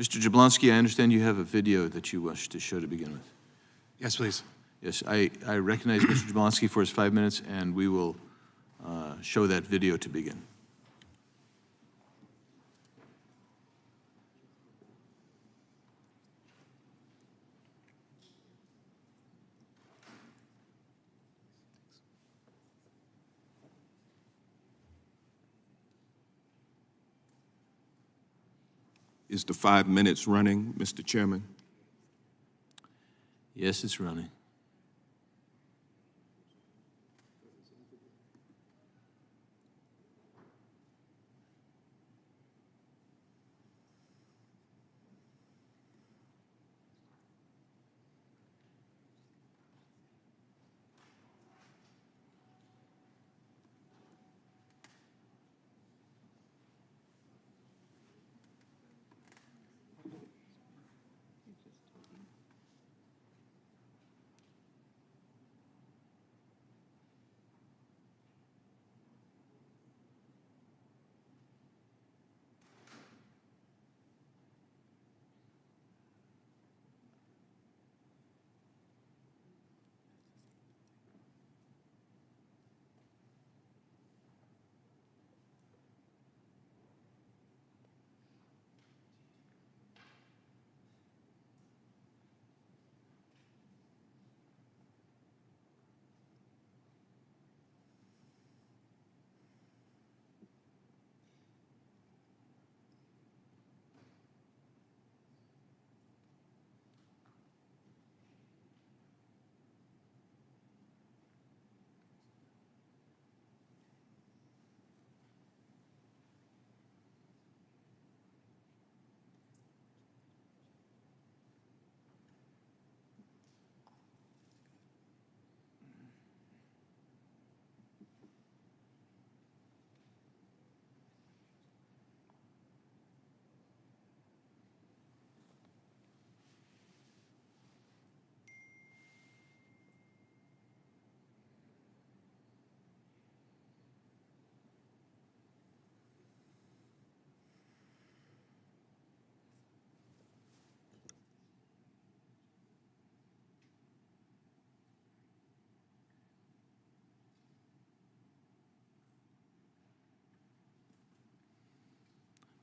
Mr. Jablonski, I understand you have a video that you wish to show to begin with. Yes, please. Yes, I recognize Mr. Jablonski for his 5 minutes, and we will show that video to begin. Is the 5 minutes running, Mr. Chairman? Yes, it's running.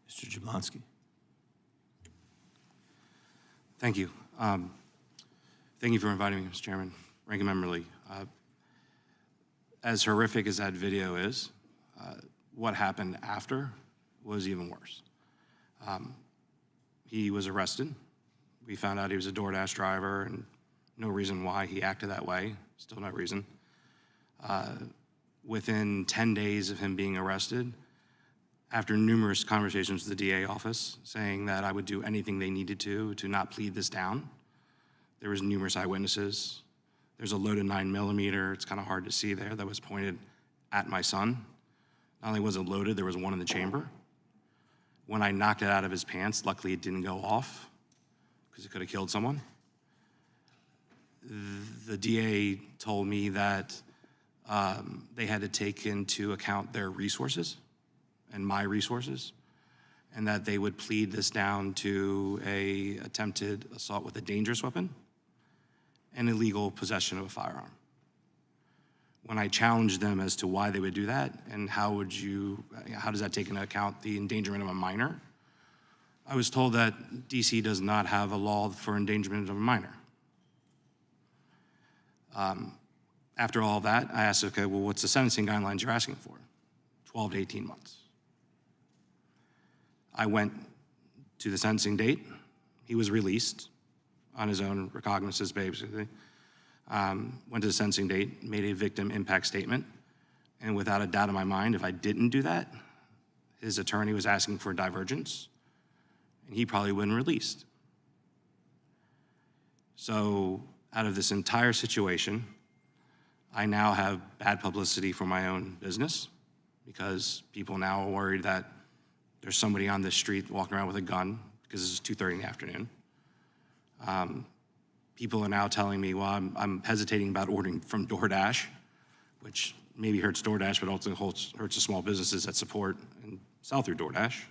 Mr. Jablonski. Thank you. Thank you for inviting me, Mr. Chairman. Ranking Member Lee. As horrific as that video is, what happened after was even worse. He was arrested. We found out he was a DoorDash driver and no reason why he acted that way, still no reason. Within 10 days of him being arrested, after numerous conversations with the DA office saying that I would do anything they needed to not plead this down, there was numerous eyewitnesses. There's a loaded 9mm, it's kind of hard to see there, that was pointed at my son. Not only was it loaded, there was one in the chamber. When I knocked it out of his pants, luckily it didn't go off because it could have killed someone. The DA told me that they had to take into account their resources and my resources, and that they would plead this down to a attempted assault with a dangerous weapon and illegal possession of a firearm. When I challenged them as to why they would do that and how does that take into account the endangerment of a minor, I was told that DC does not have a law for endangerment of a minor. After all that, I asked, okay, well, what's the sentencing guidelines you're asking for? 12 to 18 months. I went to the sentencing date. He was released on his own recognizances, basically. Went to the sentencing date, made a victim impact statement, and without a doubt in my mind, if I didn't do that, his attorney was asking for divergence, and he probably wouldn't released. So out of this entire situation, I now have bad publicity for my own business because people now are worried that there's somebody on the street walking around with a gun because it's 2:30 in the afternoon. People are now telling me, well, I'm hesitating about ordering from DoorDash, which maybe hurts DoorDash, but also hurts the small businesses that support and sell through DoorDash.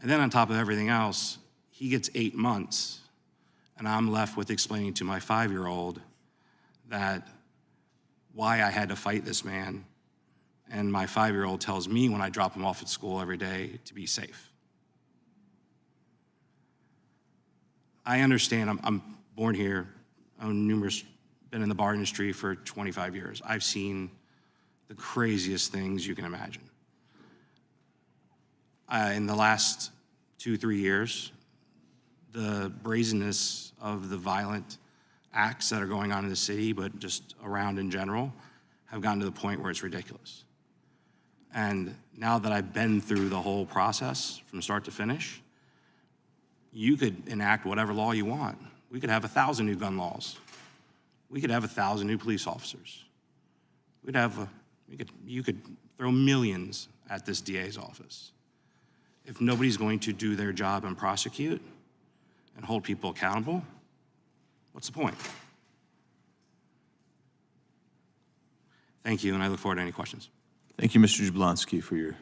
And then on top of everything else, he gets 8 months, and I'm left with explaining to my 5-year-old that why I had to fight this man, and my 5-year-old tells me when I drop him off at school every day to be safe. I understand, I'm born here, been in the bar industry for 25 years. I've seen the craziest things you can imagine. In the last 2-3 years, the brazenness of the violent acts that are going on in the city, but just around in general, have gotten to the point where it's ridiculous. And now that I've been through the whole process from start to finish, you could enact whatever law you want. We could have 1,000 new gun laws. We could have 1,000 new police officers. You could throw millions at this DA's office. If nobody's going to do their job and prosecute and hold people accountable, what's the point? Thank you, and I look forward to any questions. Thank you, Mr. Jablonski, for your